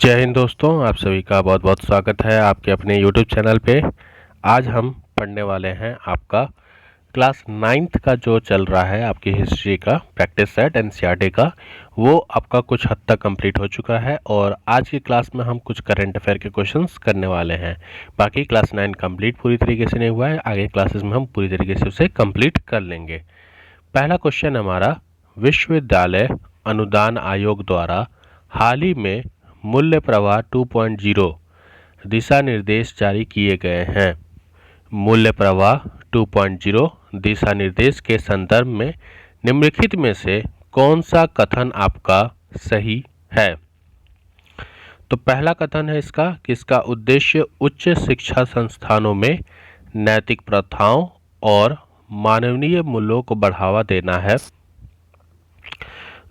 जय हिंद दोस्तों, आप सभी का बहुत बहुत स्वागत है आपके अपने YouTube चैनल पे। आज हम पढ़ने वाले हैं आपका क्लास 9th का जो चल रहा है आपकी हिस्ट्री का प्रैक्टिस सेट एनसीईआरटी का, वो आपका कुछ हद तक कंप्लीट हो चुका है और आज की क्लास में हम कुछ करंट अफेयर के क्वेश्चंस करने वाले हैं। बाकी क्लास 9 कंप्लीट पूरी तरीके से नहीं हुआ है, आगे क्लासेस में हम पूरी तरीके से उसे कंप्लीट कर लेंगे। पहला क्वेश्चन हमारा, विश्वविद्यालय अनुदान आयोग द्वारा हाल ही में मूल्य प्रवाह 2.0 दिशा निर्देश जारी किए गए हैं। मूल्य प्रवाह 2.0 दिशा निर्देश के संदर्भ में निम्नलिखित में से कौन सा कथन आपका सही है? तो पहला कथन है इसका कि इसका उद्देश्य उच्च शिक्षा संस्थानों में नैतिक प्रथाओं और मानवीय मूल्यों को बढ़ावा देना है।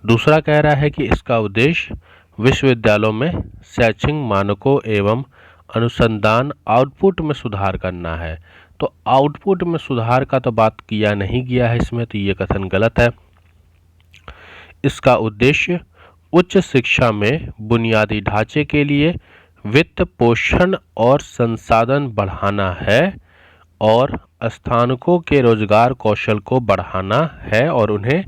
दूसरा कह रहा है कि इसका उद्देश्य विश्वविद्यालयों में शैक्षिक मानकों एवं अनुसंधान आउटपुट में सुधार करना है। तो आउटपुट में सुधार का तो बात किया नहीं गया है इसमें, तो ये कथन गलत है। इसका उद्देश्य उच्च शिक्षा में बुनियादी ढांचे के लिए वित्त पोषण और संसाधन बढ़ाना है और स्थानिकों के रोजगार कौशल को बढ़ाना है और उन्हें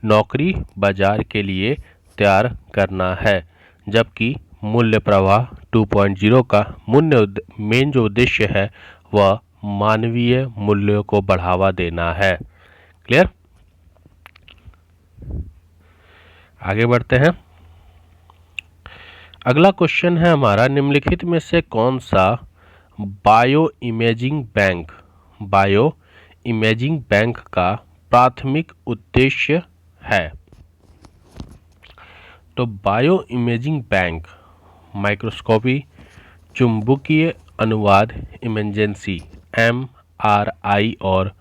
नौकरी बाजार के लिए तैयार करना है। जबकि मूल्य प्रवाह 2.0 का मेन जो उद्देश्य है वह मानवीय मूल्यों को बढ़ावा देना है। क्लियर? आगे बढ़ते हैं। अगला क्वेश्चन है हमारा, निम्नलिखित में से कौन सा बायो इमेजिंग बैंक का प्राथमिक उद्देश्य है? तो बायो इमेजिंग बैंक माइक्रोस्कोपी, चुंबकीय अनुवाद इमरजेंसी MRI और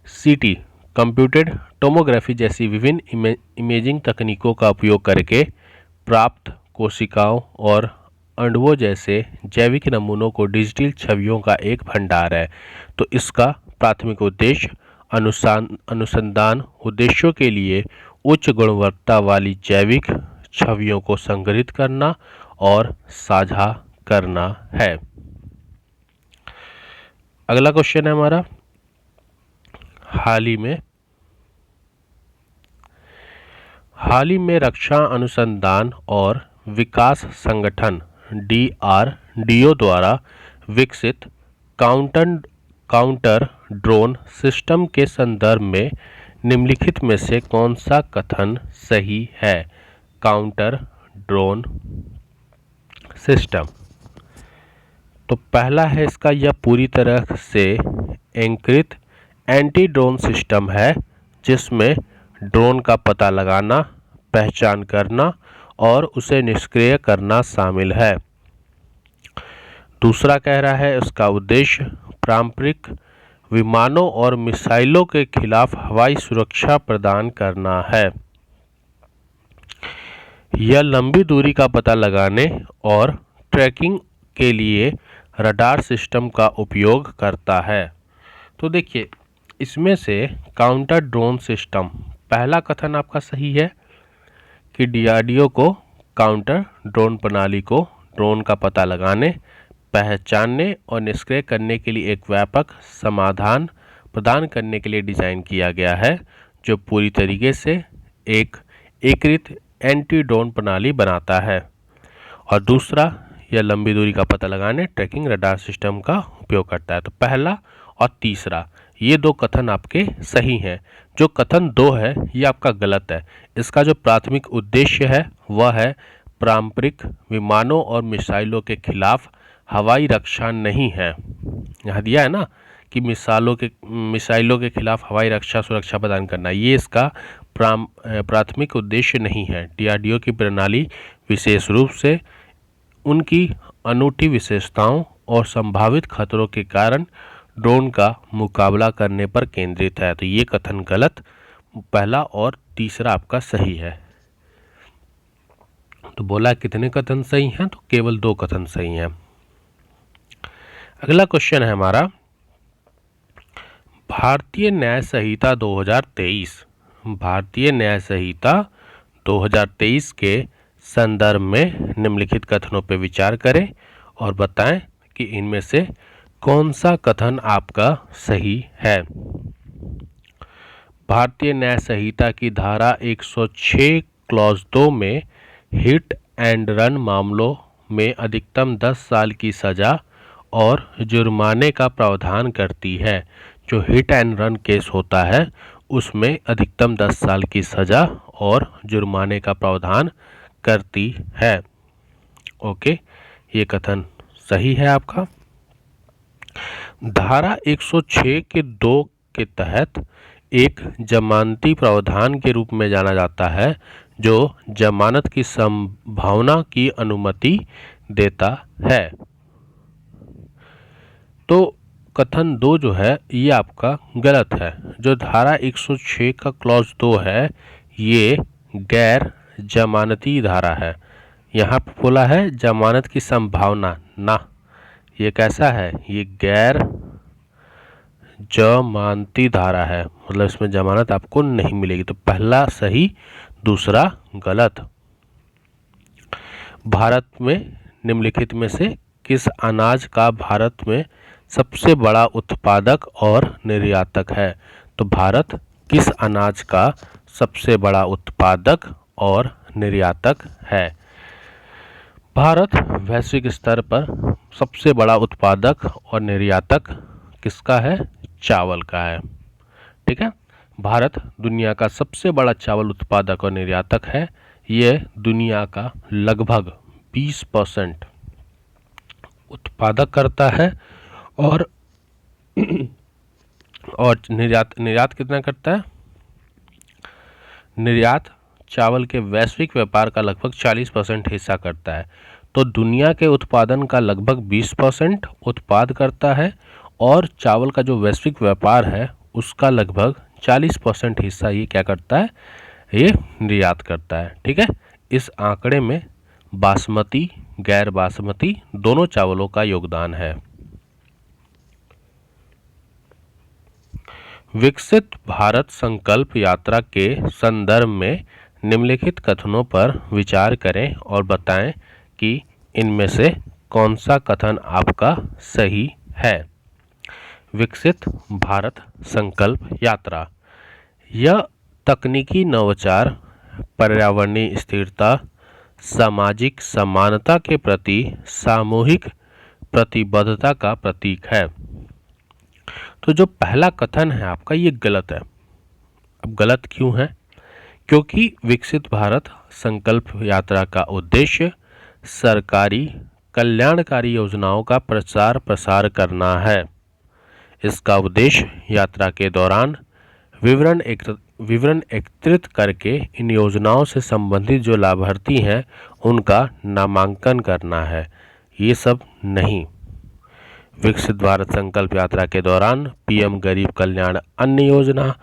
CT कंप्यूटेड टोमोग्राफी जैसी विभिन्न इमेजिंग तकनीकों का उपयोग करके प्राप्त कोशिकाओं और अणुओं जैसे जैविक नमूनों को डिजिटल छवियों का एक भंडार है। तो इसका प्राथमिक उद्देश्य अनुसंधान उद्देश्यों के लिए उच्च गुणवत्ता वाली जैविक छवियों को संग्रहित करना और साझा करना है। अगला क्वेश्चन है हमारा, हाल ही में रक्षा अनुसंधान और विकास संगठन DRDO द्वारा विकसित काउंटर ड्रोन सिस्टम के संदर्भ में निम्नलिखित में से कौन सा कथन सही है? काउंटर ड्रोन सिस्टम, तो पहला है इसका, यह पूरी तरह से एंकृत एंटी ड्रोन सिस्टम है जिसमें ड्रोन का पता लगाना, पहचान करना और उसे निष्क्रिय करना शामिल है। दूसरा कह रहा है इसका उद्देश्य पारंपरिक विमानों और मिसाइलों के खिलाफ हवाई सुरक्षा प्रदान करना है। यह लंबी दूरी का पता लगाने और ट्रैकिंग के लिए रडार सिस्टम का उपयोग करता है। तो देखिए, इसमें से काउंटर ड्रोन सिस्टम, पहला कथन आपका सही है कि DRDO को काउंटर ड्रोन प्रणाली को ड्रोन का पता लगाने, पहचानने और निष्क्रिय करने के लिए एक व्यापक समाधान प्रदान करने के लिए डिज़ाइन किया गया है, जो पूरी तरीके से एक एकीकृत एंटी ड्रोन प्रणाली बनाता है। और दूसरा, यह लंबी दूरी का पता लगाने, ट्रैकिंग, रडार सिस्टम का उपयोग करता है। तो पहला और तीसरा ये दो कथन आपके सही हैं। जो कथन 2 है ये आपका गलत है। इसका जो प्राथमिक उद्देश्य है वह है पारंपरिक विमानों और मिसाइलों के खिलाफ हवाई रक्षा नहीं है। यहाँ दिया है ना कि मिसाइलों के खिलाफ हवाई रक्षा सुरक्षा प्रदान करना, ये इसका प्राथमिक उद्देश्य नहीं है। DRDO की प्रणाली विशेष रूप से उनकी अनूठी विशेषताओं और संभावित खतरों के कारण ड्रोन का मुकाबला करने पर केंद्रित है। तो ये कथन गलत, पहला और तीसरा आपका सही है। तो बोला कितने कथन सही हैं? तो केवल 2 कथन सही हैं। अगला क्वेश्चन है हमारा, भारतीय न्याय संहिता 2023 के संदर्भ में निम्नलिखित कथनों पर विचार करें और बताएं कि इनमें से कौन सा कथन आपका सही है। भारतीय न्याय संहिता की धारा 106 क्लॉज 2 में हिट एंड रन मामलों में अधिकतम 10 साल की सजा और जुर्माने का प्रावधान करती है। जो हिट एंड रन केस होता है उसमें अधिकतम 10 साल की सजा और जुर्माने का प्रावधान करती है। ओके, ये कथन सही है आपका। धारा 106 के 2 के तहत एक जमानती प्रावधान के रूप में जाना जाता है जो जमानत की संभावना की अनुमति देता है। तो कथन 2 जो है ये आपका गलत है। जो धारा 106 का क्लॉज 2 है ये गैर जमानती धारा है। यहाँ पे बोला है जमानत की संभावना, ना, ये कैसा है, ये गैर जमानती धारा है, मतलब इसमें जमानत आपको नहीं मिलेगी। तो पहला सही, दूसरा गलत। भारत में निम्नलिखित में से किस अनाज का भारत में सबसे बड़ा उत्पादक और निर्यातक है। तो भारत किस अनाज का सबसे बड़ा उत्पादक और निर्यातक है। भारत वैश्विक स्तर पर सबसे बड़ा उत्पादक और निर्यातक किसका है, चावल का है। ठीक है, भारत दुनिया का सबसे बड़ा चावल उत्पादक और निर्यातक है। यह दुनिया का लगभग 20% उत्पादक करता है और निर्यात कितना करता है। निर्यात चावल के वैश्विक व्यापार का लगभग 40% हिस्सा करता है। तो दुनिया के उत्पादन का लगभग 20% उत्पाद करता है और चावल का जो वैश्विक व्यापार है उसका लगभग 40% हिस्सा ये क्या करता है, ये निर्यात करता है। ठीक है, इस आंकड़े में बासमती, गैर बासमती दोनों चावलों का योगदान है। विकसित भारत संकल्प यात्रा के संदर्भ में निम्नलिखित कथनों पर विचार करें और बताएं कि इनमें से कौन सा कथन आपका सही है। विकसित भारत संकल्प यात्रा, यह तकनीकी नवाचार, पर्यावरणीय स्थिरता, सामाजिक समानता के प्रति सामूहिक प्रतिबद्धता का प्रतीक है। तो जो पहला कथन है आपका ये गलत है। अब गलत क्यों है, क्योंकि विकसित भारत संकल्प यात्रा का उद्देश्य सरकारी कल्याणकारी योजनाओं का प्रचार प्रसार करना है। इसका उद्देश्य यात्रा के दौरान विवरण एकत्रित करके इन योजनाओं से संबंधित जो लाभार्थी हैं उनका नामांकन करना है, ये सब नहीं। विकसित भारत संकल्प यात्रा के दौरान पीएम गरीब कल्याण अन्न योजना,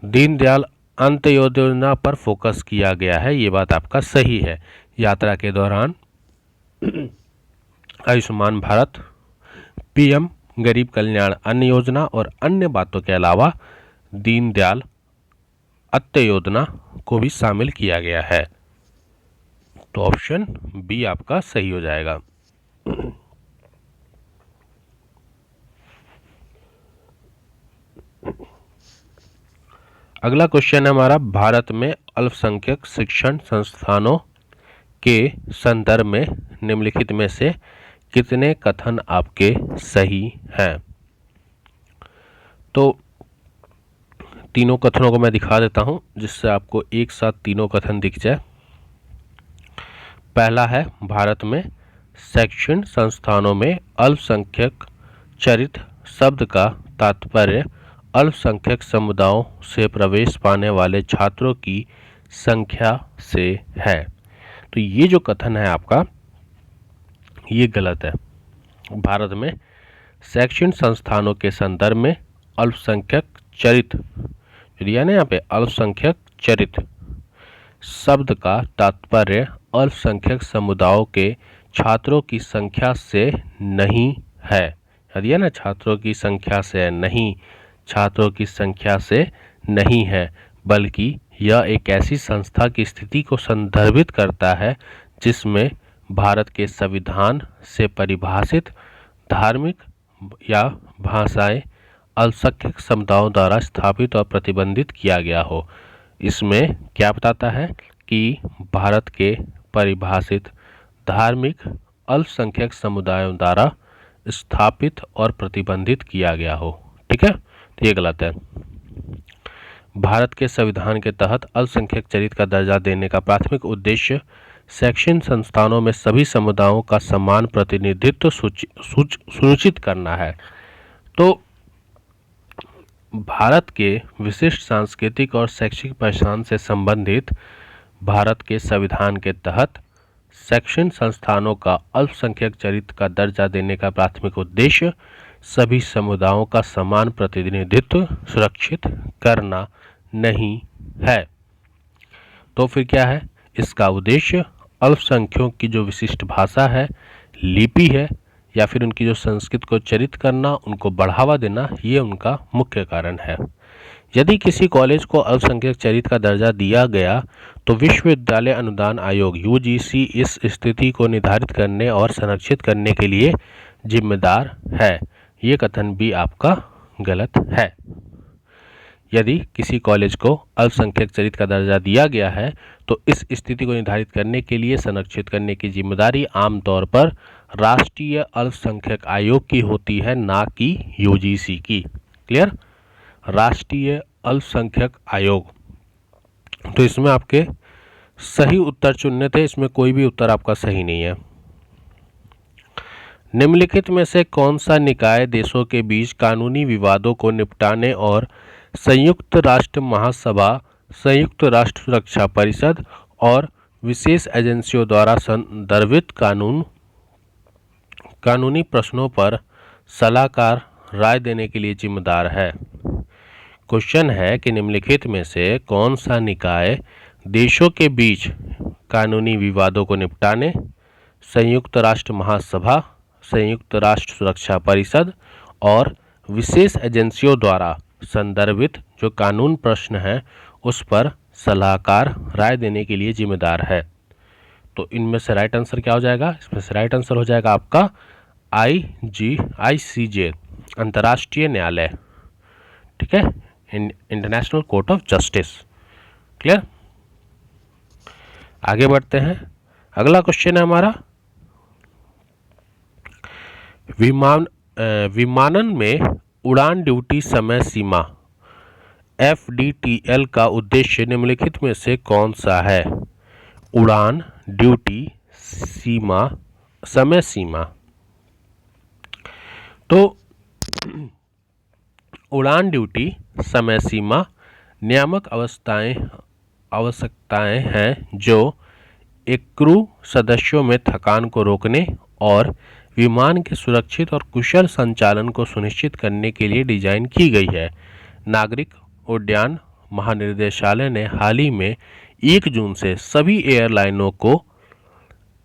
दीनदयाल अंत्योदय योजना पर फोकस किया गया है, ये बात आपका सही है। यात्रा के दौरान आयुष्मान भारत, पीएम गरीब कल्याण अन्न योजना और अन्य बातों के अलावा दीनदयाल अंत्योदय योजना को भी शामिल किया गया है। तो ऑप्शन बी आपका सही हो जाएगा। अगला क्वेश्चन है हमारा, भारत में अल्पसंख्यक शिक्षण संस्थानों के संदर्भ में निम्नलिखित में से कितने कथन आपके सही हैं। तो तीनों कथनों को मैं दिखा देता हूं जिससे आपको एक साथ तीनों कथन दिख जाए। पहला है, भारत में शैक्षणिक संस्थानों में अल्पसंख्यक चरित शब्द का तात्पर्य अल्पसंख्यक समुदायों से प्रवेश पाने वाले छात्रों की संख्या से है। तो ये जो कथन है आपका ये गलत है। भारत में शैक्षणिक संस्थानों के संदर्भ में अल्पसंख्यक चरित दिया ना, यहाँ पे अल्पसंख्यक चरित शब्द का तात्पर्य अल्पसंख्यक समुदायों के छात्रों की संख्या से नहीं है। दिया ना, छात्रों की संख्या से नहीं, छात्रों की संख्या से नहीं है, बल्कि यह एक ऐसी संस्था की स्थिति को संदर्भित करता है जिसमें भारत के संविधान से परिभाषित धार्मिक या भाषाएं अल्पसंख्यक समुदायों द्वारा स्थापित और प्रतिबंधित किया गया हो। इसमें क्या बताता है कि भारत के परिभाषित धार्मिक अल्पसंख्यक समुदायों द्वारा स्थापित और प्रतिबंधित किया गया हो। ठीक है, तो ये गलत है। भारत के संविधान के तहत अल्पसंख्यक चरित्र का दर्जा देने का प्राथमिक उद्देश्य शैक्षणिक संस्थानों में सभी समुदायों का समान प्रतिनिधित्व सुनिश्चित करना है। तो भारत के विशिष्ट सांस्कृतिक और शैक्षिक पहचान से संबंधित भारत के संविधान के तहत शैक्षणिक संस्थानों का अल्पसंख्यक चरित्र का दर्जा देने का प्राथमिक उद्देश्य सभी समुदायों का समान प्रतिनिधित्व सुरक्षित करना नहीं है। तो फिर क्या है इसका उद्देश्य? अल्पसंख्यकों की जो विशिष्ट भाषा है, लिपि है या फिर उनकी जो संस्कृति को चरित्र करना, उनको बढ़ावा देना, ये उनका मुख्य कारण है। यदि किसी कॉलेज को अल्पसंख्यक चरित्र का दर्जा दिया गया तो विश्वविद्यालय अनुदान आयोग यूजीसी इस स्थिति को निर्धारित करने और संरक्षित करने के लिए जिम्मेदार है। ये कथन भी आपका गलत है। यदि किसी कॉलेज को अल्पसंख्यक चरित्र का दर्जा दिया गया है तो इस स्थिति को निर्धारित करने के लिए संरक्षित करने की जिम्मेदारी आमतौर पर राष्ट्रीय अल्पसंख्यक आयोग की होती है, ना कि यूजीसी की। क्लियर? राष्ट्रीय अल्पसंख्यक आयोग। तो इसमें आपके सही उत्तर चुनने थे, इसमें कोई भी उत्तर आपका सही नहीं है। निम्नलिखित में से कौन सा निकाय देशों के बीच कानूनी विवादों को निपटाने और संयुक्त राष्ट्र महासभा, संयुक्त राष्ट्र सुरक्षा परिषद और विशेष एजेंसियों द्वारा संदर्भित कानूनी प्रश्नों पर सलाहकार राय देने के लिए जिम्मेदार है? क्वेश्चन है कि निम्नलिखित में से कौन सा निकाय देशों के बीच कानूनी विवादों को निपटाने, संयुक्त राष्ट्र महासभा, संयुक्त राष्ट्र सुरक्षा परिषद और विशेष एजेंसियों द्वारा संदर्भित जो कानून प्रश्न है उस पर सलाहकार राय देने के लिए जिम्मेदार है? तो इनमें से राइट आंसर क्या हो जाएगा? इसमें से राइट आंसर हो जाएगा आपका ICJ, अंतर्राष्ट्रीय न्यायालय। ठीक है, international court of justice. Clear? आगे बढ़ते हैं। अगला क्वेश्चन है हमारा, विमानन में उड़ान ड्यूटी समय सीमा FDTL का उद्देश्य निम्नलिखित में से कौन सा है? उड़ान ड्यूटी समय सीमा। तो उड़ान ड्यूटी समय सीमा नियामक आवश्यकताएं हैं जो एक क्रू सदस्यों में थकान को रोकने और विमान के सुरक्षित और कुशल संचालन को सुनिश्चित करने के लिए डिजाइन की गई है। नागरिक उड्डयन महानिदेशालय ने हाल ही में 1 जून से सभी एयरलाइनों को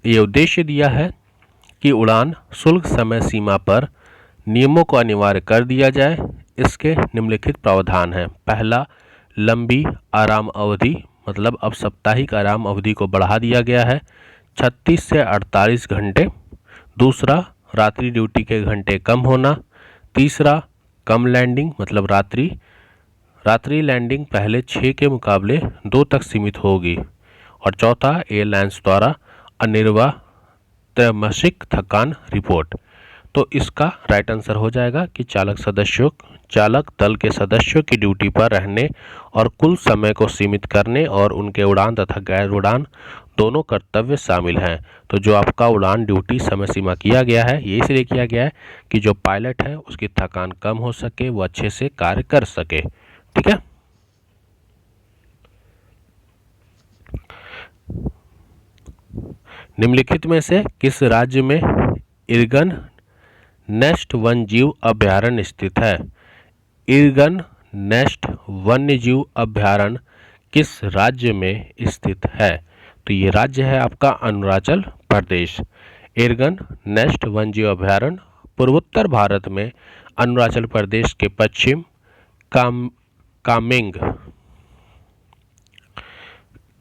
ये उद्देश्य दिया है कि उड़ान शुल्क समय सीमा पर नियमों को अनिवार्य कर दिया जाए। इसके निम्नलिखित प्रावधान हैं। पहला, लंबी आराम अवधि, मतलब अब साप्ताहिक आराम अवधि को बढ़ा दिया गया है 36 से 48 घंटे। दूसरा, रात्रि ड्यूटी के घंटे कम होना। तीसरा, कम लैंडिंग, मतलब रात्रि लैंडिंग पहले 6 के मुकाबले 2 तक सीमित होगी। और चौथा, एयरलाइंस द्वारा अनिर्वाह त्रैमासिक थकान रिपोर्ट। तो इसका राइट आंसर हो जाएगा कि चालक दल के सदस्यों की ड्यूटी पर रहने और कुल समय को सीमित करने और उनके उड़ान तथा गैर उड़ान दोनों कर्तव्य शामिल हैं। तो जो आपका उड़ान ड्यूटी समय सीमा किया गया है ये इसलिए किया गया है कि जो पायलट है उसकी थकान कम हो सके, वो अच्छे से कार्य कर सके। ठीक है। निम्नलिखित में से किस राज्य में इरगन नेस्ट वन्यजीव अभयारण्य स्थित है? इरगन नेस्ट वन्यजीव अभयारण्य किस राज्य में स्थित है? तो ये राज्य है आपका अरुणाचल प्रदेश। इरगन नेस्ट वन्यजीव अभयारण्य पूर्वोत्तर भारत में अरुणाचल प्रदेश के पश्चिम कामेंग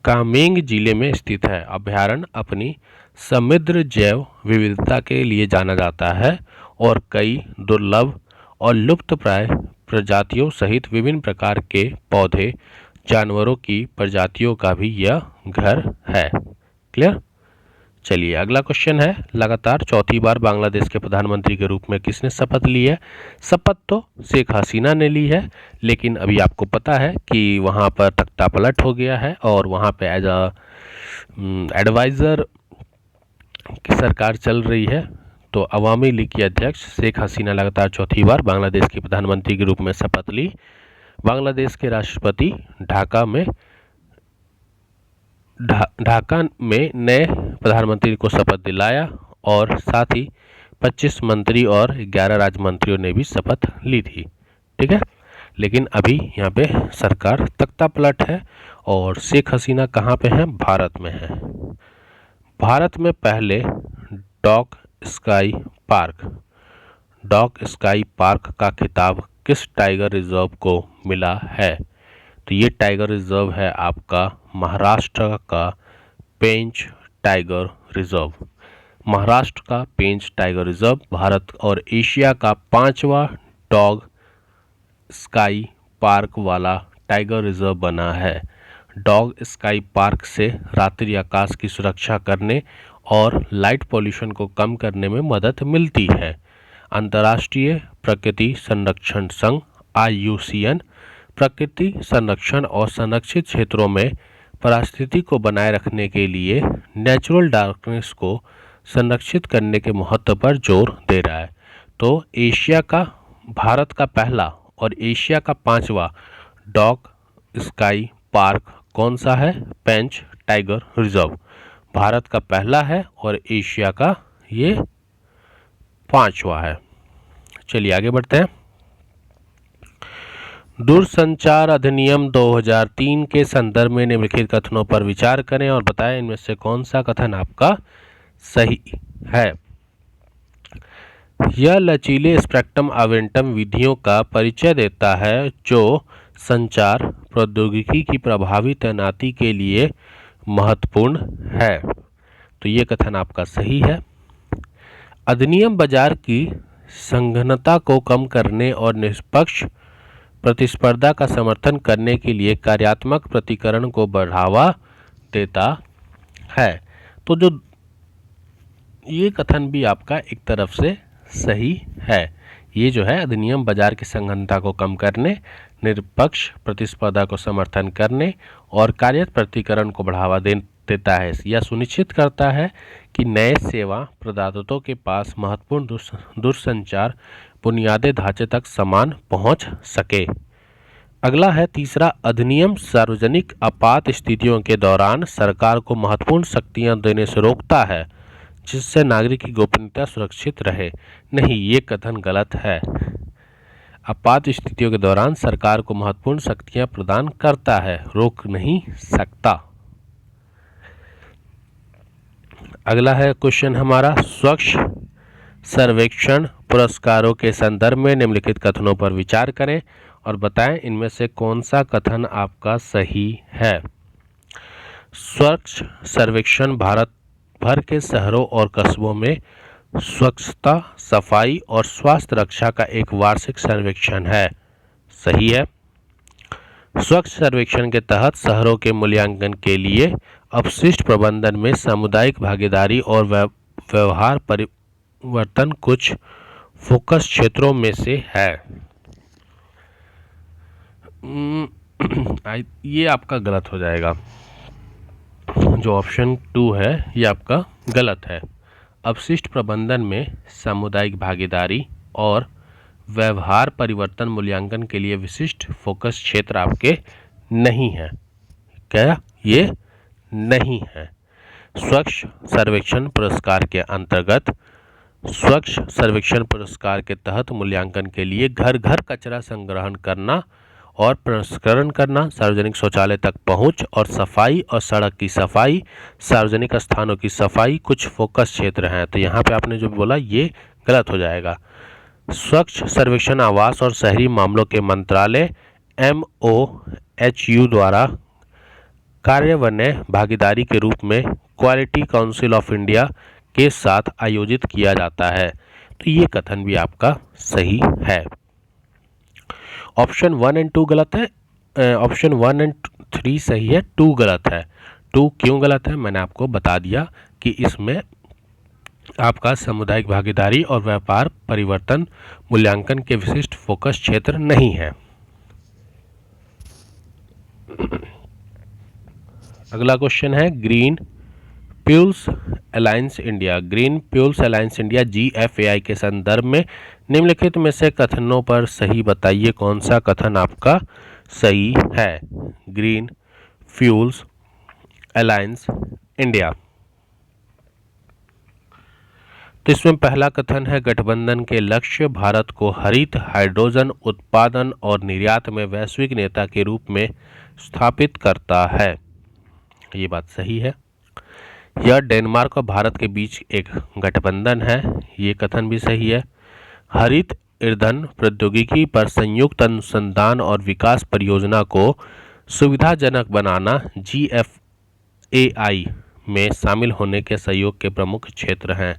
कामेंग जिले में स्थित है। अभयारण्य अपनी समृद्ध जैव विविधता के लिए जाना जाता है और कई दुर्लभ और लुप्तप्राय प्रजातियों सहित विभिन्न प्रकार के पौधे जानवरों की प्रजातियों का भी यह घर है। क्लियर। चलिए अगला क्वेश्चन है, लगातार चौथी बार बांग्लादेश के प्रधानमंत्री के रूप में किसने शपथ ली है? शपथ तो शेख हसीना ने ली है, लेकिन अभी आपको पता है कि वहाँ पर तख्ता पलट हो गया है और वहाँ पे एज अ एडवाइज़र की सरकार चल रही है। तो अवामी लीग की अध्यक्ष शेख हसीना लगातार चौथी बार बांग्लादेश की प्रधानमंत्री के रूप में शपथ ली। बांग्लादेश के राष्ट्रपति ढाका में नए प्रधानमंत्री को शपथ दिलाया और साथ ही 25 मंत्री और 11 राज्य मंत्रियों ने भी शपथ ली थी। ठीक है, लेकिन अभी यहाँ पे सरकार तख्ता पलट है और शेख हसीना कहाँ पे हैं? भारत में है। भारत में पहले डॉग स्काई पार्क का खिताब किस टाइगर रिजर्व को मिला है? तो ये टाइगर रिजर्व है आपका महाराष्ट्र का पेंच टाइगर रिजर्व। महाराष्ट्र का पेंच टाइगर रिजर्व भारत और एशिया का 5वां डॉग स्काई पार्क वाला टाइगर रिजर्व बना है। डॉग स्काई पार्क से रात्रि आकाश की सुरक्षा करने और लाइट पॉल्यूशन को कम करने में मदद मिलती है। अंतर्राष्ट्रीय प्रकृति संरक्षण संघ IUCN प्रकृति संरक्षण और संरक्षित क्षेत्रों में पारिस्थितिकी को बनाए रखने के लिए नेचुरल डार्कनेस को संरक्षित करने के महत्व पर जोर दे रहा है। तो भारत का पहला और एशिया का 5वां डॉग स्काई पार्क कौन सा है? पेंच टाइगर रिजर्व भारत का पहला है और एशिया का ये 5वां है। चलिए आगे बढ़ते हैं। दूरसंचार अधिनियम 2003 के संदर्भ में निम्नलिखित कथनों पर विचार करें और बताएं इनमें से कौन सा कथन आपका सही है। यह लचीले स्पेक्ट्रम आवंटन विधियों का परिचय देता है जो संचार प्रौद्योगिकी की प्रभावी तैनाती के लिए महत्वपूर्ण है। तो ये कथन आपका सही है। अधिनियम बाजार की संघनता को कम करने और निष्पक्ष प्रतिस्पर्धा का समर्थन करने के लिए कार्यात्मक प्रतिकरण को बढ़ावा देता है। तो जो ये कथन भी आपका एक तरफ से सही है। ये जो है अधिनियम बाजार की संघनता को कम करने, निष्पक्ष प्रतिस्पर्धा को समर्थन करने और कार्यात्मक प्रतिकरण को बढ़ावा देता है। यह सुनिश्चित करता है कि नए सेवा प्रदाताओं के पास महत्वपूर्ण दूरसंचार बुनियादी ढांचे तक समान पहुंच सके। अगला है तीसरा, अधिनियम सार्वजनिक आपात स्थितियों के दौरान सरकार को महत्वपूर्ण शक्तियां देने से रोकता है जिससे नागरिक की गोपनीयता सुरक्षित रहे। नहीं, ये कथन गलत है। आपात स्थितियों के दौरान सरकार को महत्वपूर्ण शक्तियां प्रदान करता है, रोक नहीं सकता। अगला है क्वेश्चन हमारा, स्वच्छ सर्वेक्षण पुरस्कारों के संदर्भ में निम्नलिखित कथनों पर विचार करें और बताएं इनमें से कौन सा कथन आपका सही है। स्वच्छ सर्वेक्षण भारत भर के शहरों और कस्बों में स्वच्छता, सफाई और स्वास्थ्य रक्षा का एक वार्षिक सर्वेक्षण है। सही है। स्वच्छ सर्वेक्षण के तहत शहरों के मूल्यांकन के लिए अपशिष्ट प्रबंधन में सामुदायिक भागीदारी और व्यवहार परिवर्तन कुछ फोकस क्षेत्रों में से है। ये आपका गलत हो जाएगा। जो ऑप्शन 2 है ये आपका गलत है। अपशिष्ट प्रबंधन में सामुदायिक भागीदारी और व्यवहार परिवर्तन मूल्यांकन के लिए विशिष्ट फोकस क्षेत्र आपके नहीं है। क्या ये नहीं है? स्वच्छ सर्वेक्षण पुरस्कार के अंतर्गत स्वच्छ सर्वेक्षण पुरस्कार के तहत मूल्यांकन के लिए घर घर कचरा संग्रहण करना और प्रसंस्करण करना, सार्वजनिक शौचालय तक पहुंच और सफाई और सड़क की सफाई, सार्वजनिक स्थानों की सफाई कुछ फोकस क्षेत्र हैं। तो यहाँ पे आपने जो बोला ये गलत हो जाएगा। स्वच्छ सर्वेक्षण आवास और शहरी मामलों के मंत्रालय MOHU द्वारा कार्यान्वयन भागीदारी के रूप में क्वालिटी काउंसिल ऑफ इंडिया के साथ आयोजित किया जाता है। तो ये कथन भी आपका सही है। ऑप्शन 1 एंड 2 गलत है, ऑप्शन 1 एंड 3 सही है, 2 गलत है। 2 क्यों गलत है मैंने आपको बता दिया कि इसमें आपका सामुदायिक भागीदारी और व्यापार परिवर्तन मूल्यांकन के विशिष्ट फोकस क्षेत्र नहीं है। अगला क्वेश्चन है green fuels alliance India. Green fuels alliance India GFAI के संदर्भ में निम्नलिखित में से कथनों पर सही बताइए। कौन सा कथन आपका सही है? Green fuels alliance India. तो इसमें पहला कथन है गठबंधन के लक्ष्य भारत को हरित हाइड्रोजन उत्पादन और निर्यात में वैश्विक नेता के रूप में स्थापित करता है। ये बात सही है। यह डेनमार्क और भारत के बीच एक गठबंधन है। ये कथन भी सही है। हरित ईंधन प्रौद्योगिकी पर संयुक्त अनुसंधान और विकास परियोजना को सुविधाजनक बनाना GFAI में शामिल होने के सहयोग के प्रमुख क्षेत्र हैं।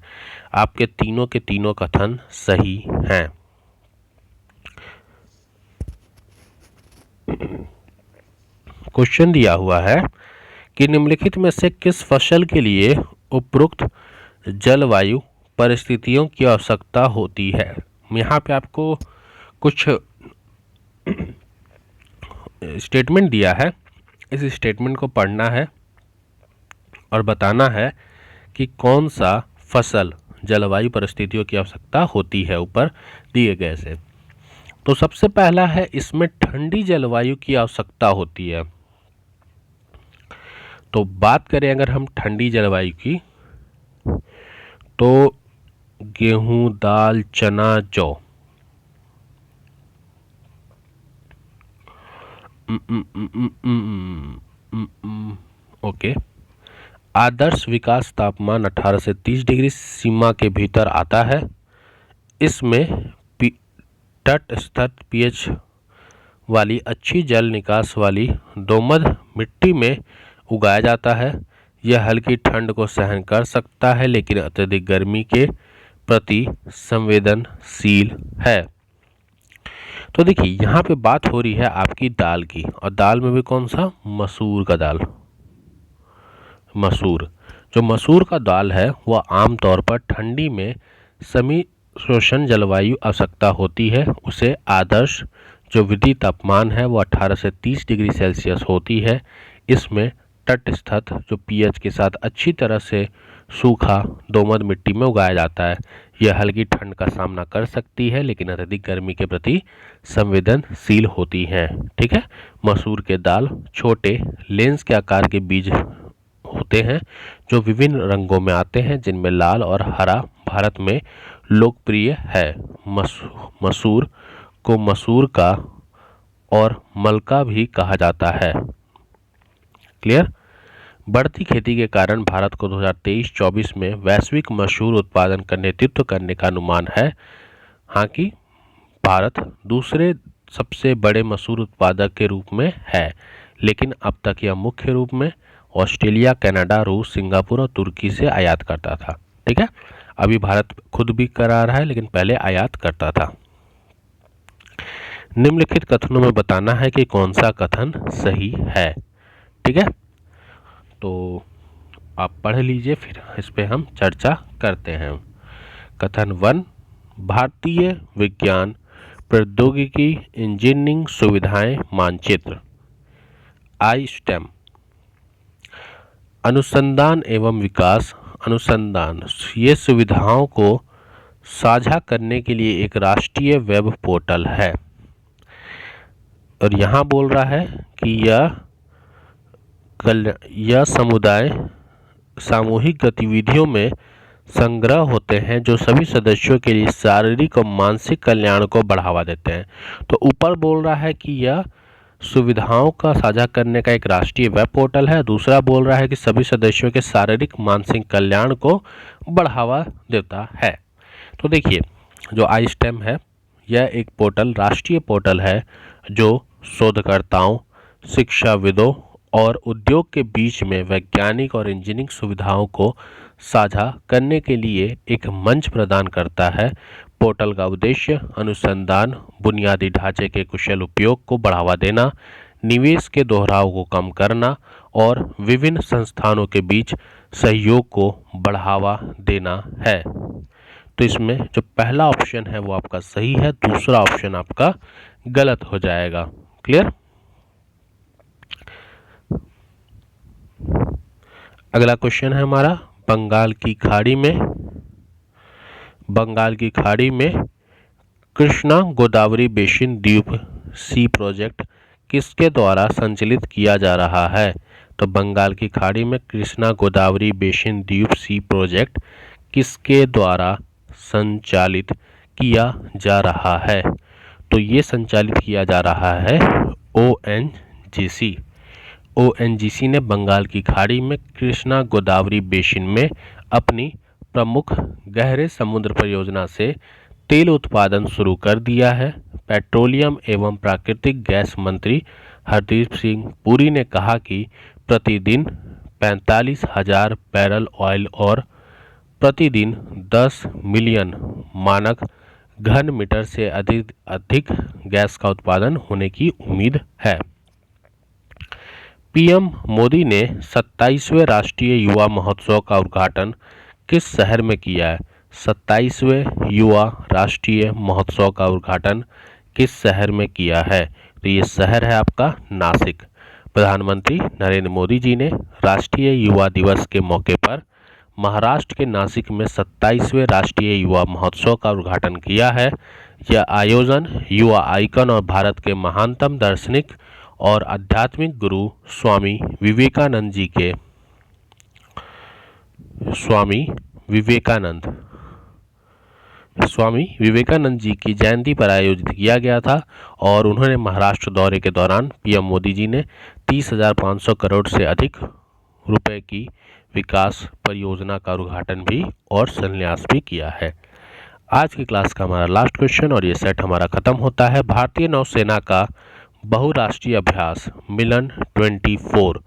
आपके तीनों के तीनों कथन सही हैं। क्वेश्चन दिया हुआ है कि निम्नलिखित में से किस फसल के लिए उपरोक्त जलवायु परिस्थितियों की आवश्यकता होती है। यहाँ पे आपको कुछ स्टेटमेंट दिया है। इस स्टेटमेंट को पढ़ना है और बताना है कि कौन सा फसल जलवायु परिस्थितियों की आवश्यकता होती है ऊपर दिए गए से। तो सबसे पहला है इसमें ठंडी जलवायु की आवश्यकता होती है। तो बात करें अगर हम ठंडी जलवायु की, तो गेहूं, दाल, चना, जौ। ओके। आदर्श विकास तापमान 18 से 30 डिग्री सीमा के भीतर आता है। इसमें तटस्थ pH वाली अच्छी जल निकास वाली दोमट मिट्टी में उगाया जाता है। यह हल्की ठंड को सहन कर सकता है लेकिन अत्यधिक गर्मी के प्रति संवेदनशील है। तो देखिए यहाँ पे बात हो रही है आपकी दाल की, और दाल में भी कौन सा? मसूर का दाल। मसूर, जो मसूर का दाल है वह आमतौर पर ठंडी में समशीतोष्ण जलवायु आवश्यकता होती है। उसे आदर्श जो विधि तापमान है वो 18 से 30 डिग्री सेल्सियस होती है। इसमें तटस्थ जो pH के साथ अच्छी तरह से सूखा दोमट मिट्टी में उगाया जाता है। यह हल्की ठंड का सामना कर सकती है लेकिन अत्यधिक गर्मी के प्रति संवेदनशील होती हैं। ठीक है। मसूर के दाल छोटे लेंस के आकार के बीज होते हैं जो विभिन्न रंगों में आते हैं, जिनमें लाल और हरा भारत में लोकप्रिय है। मसूर को मसूर का और मलका भी कहा जाता है। क्लियर। बढ़ती खेती के कारण भारत को 2023-24 में वैश्विक मसूर उत्पादन का नेतृत्व करने का अनुमान है। हालांकि भारत दूसरे सबसे बड़े मसूर उत्पादक के रूप में है, लेकिन अब तक यह मुख्य रूप में ऑस्ट्रेलिया, कनाडा, रूस, सिंगापुर और तुर्की से आयात करता था। ठीक है। अभी भारत खुद भी करा रहा है लेकिन पहले आयात करता था। निम्नलिखित कथनों में बताना है कि कौन सा कथन सही है। ठीक है। तो आप पढ़ लीजिए, फिर इस पे हम चर्चा करते हैं। कथन 1, भारतीय विज्ञान प्रौद्योगिकी इंजीनियरिंग सुविधाएं मानचित्र ISTEM। अनुसंधान एवं विकास अनुसंधान ये सुविधाओं को साझा करने के लिए एक राष्ट्रीय वेब पोर्टल है। और यहाँ बोल रहा है कि यह समुदाय सामूहिक गतिविधियों में संग्रह होते हैं जो सभी सदस्यों के लिए शारीरिक और मानसिक कल्याण को बढ़ावा देते हैं। तो ऊपर बोल रहा है कि यह सुविधाओं का साझा करने का एक राष्ट्रीय वेब पोर्टल है। दूसरा बोल रहा है कि सभी सदस्यों के शारीरिक मानसिक कल्याण को बढ़ावा देता है। तो देखिए जो ISTEM है यह एक पोर्टल, राष्ट्रीय पोर्टल है जो शोधकर्ताओं, शिक्षाविदों और उद्योग के बीच में वैज्ञानिक और इंजीनियरिंग सुविधाओं को साझा करने के लिए एक मंच प्रदान करता है। पोर्टल का उद्देश्य अनुसंधान, बुनियादी ढांचे के कुशल उपयोग को बढ़ावा देना, निवेश के दोहराव को कम करना और विभिन्न संस्थानों के बीच सहयोग को बढ़ावा देना है। तो इसमें जो पहला ऑप्शन है वो आपका सही है, दूसरा ऑप्शन आपका गलत हो जाएगा। क्लियर। अगला क्वेश्चन है हमारा, बंगाल की खाड़ी में कृष्णा गोदावरी बेसिन द्वीप सी प्रोजेक्ट किसके द्वारा संचालित किया जा रहा है? तो बंगाल की खाड़ी में कृष्णा गोदावरी बेसिन द्वीप सी प्रोजेक्ट किसके द्वारा संचालित किया जा रहा है? तो ये संचालित किया जा रहा है ONGC ने बंगाल की खाड़ी में कृष्णा गोदावरी बेसिन में अपनी प्रमुख गहरे समुद्र परियोजना से तेल उत्पादन शुरू कर दिया है। पेट्रोलियम एवं प्राकृतिक गैस मंत्री हरदीप सिंह पुरी ने कहा कि प्रतिदिन 45,000 बैरल ऑयल और प्रतिदिन 10 मिलियन मानक घन मीटर से अधिक गैस का उत्पादन होने की उम्मीद है। पीएम मोदी ने 27वें राष्ट्रीय युवा महोत्सव का उद्घाटन किस शहर में किया है? 27वें युवा राष्ट्रीय महोत्सव का उद्घाटन किस शहर में किया है? तो ये शहर है आपका नासिक। प्रधानमंत्री नरेंद्र मोदी जी ने राष्ट्रीय युवा दिवस के मौके पर महाराष्ट्र के नासिक में 27वें राष्ट्रीय युवा महोत्सव का उद्घाटन किया है। यह आयोजन युवा आइकन और भारत के महानतम दार्शनिक और आध्यात्मिक गुरु स्वामी विवेकानंद जी की जयंती पर आयोजित किया गया था और उन्होंने महाराष्ट्र दौरे के दौरान पीएम मोदी जी ने 30,500 करोड़ से अधिक रुपए की विकास परियोजना का उद्घाटन भी और शिलान्यास भी किया है। आज की क्लास का हमारा लास्ट क्वेश्चन और ये सेट हमारा खत्म होता है। भारतीय नौसेना का बहुराष्ट्रीय अभ्यास मिलन 24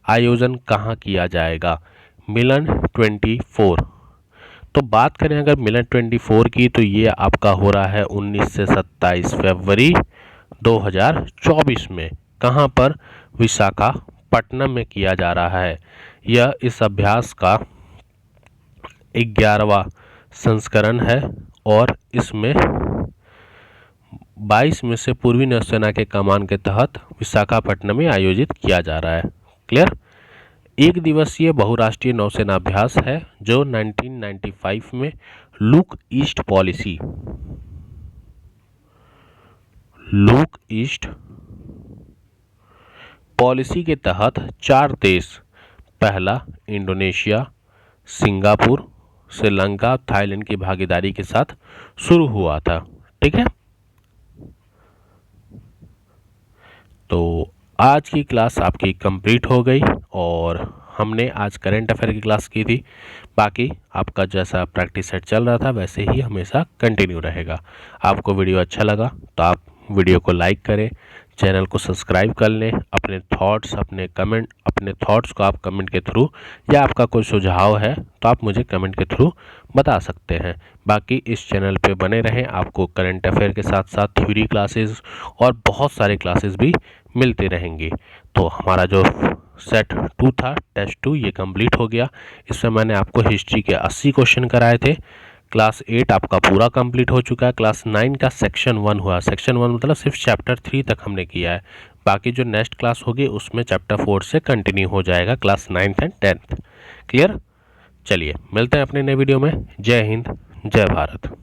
आयोजन कहाँ किया जाएगा? मिलन 24। तो बात करें अगर मिलन 24 की, तो ये आपका हो रहा है 19 से 27 फरवरी 2024 में। कहाँ पर? विशाखापट्टनम में किया जा रहा है। यह इस अभ्यास का 11वां संस्करण है और इसमें 22 में से पूर्वी नौसेना के कमान के तहत विशाखापट्टनम में आयोजित किया जा रहा है। क्लियर। एक दिवसीय बहुराष्ट्रीय नौसेना अभ्यास है जो 1995 में लुक ईस्ट पॉलिसी के तहत 4 देश, पहला इंडोनेशिया, सिंगापुर, श्रीलंका, थाईलैंड की भागीदारी के साथ शुरू हुआ था। ठीक है। तो आज की क्लास आपकी कंप्लीट हो गई और हमने आज करंट अफेयर की क्लास की थी। बाकी आपका जैसा प्रैक्टिस सेट चल रहा था वैसे ही हमेशा कंटिन्यू रहेगा। आपको वीडियो अच्छा लगा तो आप वीडियो को लाइक करें, चैनल को सब्सक्राइब कर लें। अपने थॉट्स को आप कमेंट के थ्रू या आपका कोई सुझाव है तो आप मुझे कमेंट के थ्रू बता सकते हैं। बाकी इस चैनल पे बने रहें, आपको करंट अफेयर के साथ साथ थ्योरी क्लासेस और बहुत सारे क्लासेस भी मिलते रहेंगे। तो हमारा जो सेट 2 था, टेस्ट 2, ये कंप्लीट हो गया। इसमें मैंने आपको हिस्ट्री के 80 क्वेश्चन कराए थे। क्लास 8 आपका पूरा कंप्लीट हो चुका है। क्लास 9 का सेक्शन 1 हुआ। सेक्शन 1 मतलब सिर्फ चैप्टर 3 तक हमने किया है। बाकी जो नेक्स्ट क्लास होगी उसमें चैप्टर 4 से कंटिन्यू हो जाएगा, class 9th and 10th। Clear. चलिए मिलते हैं अपने नए वीडियो में। जय हिंद, जय भारत।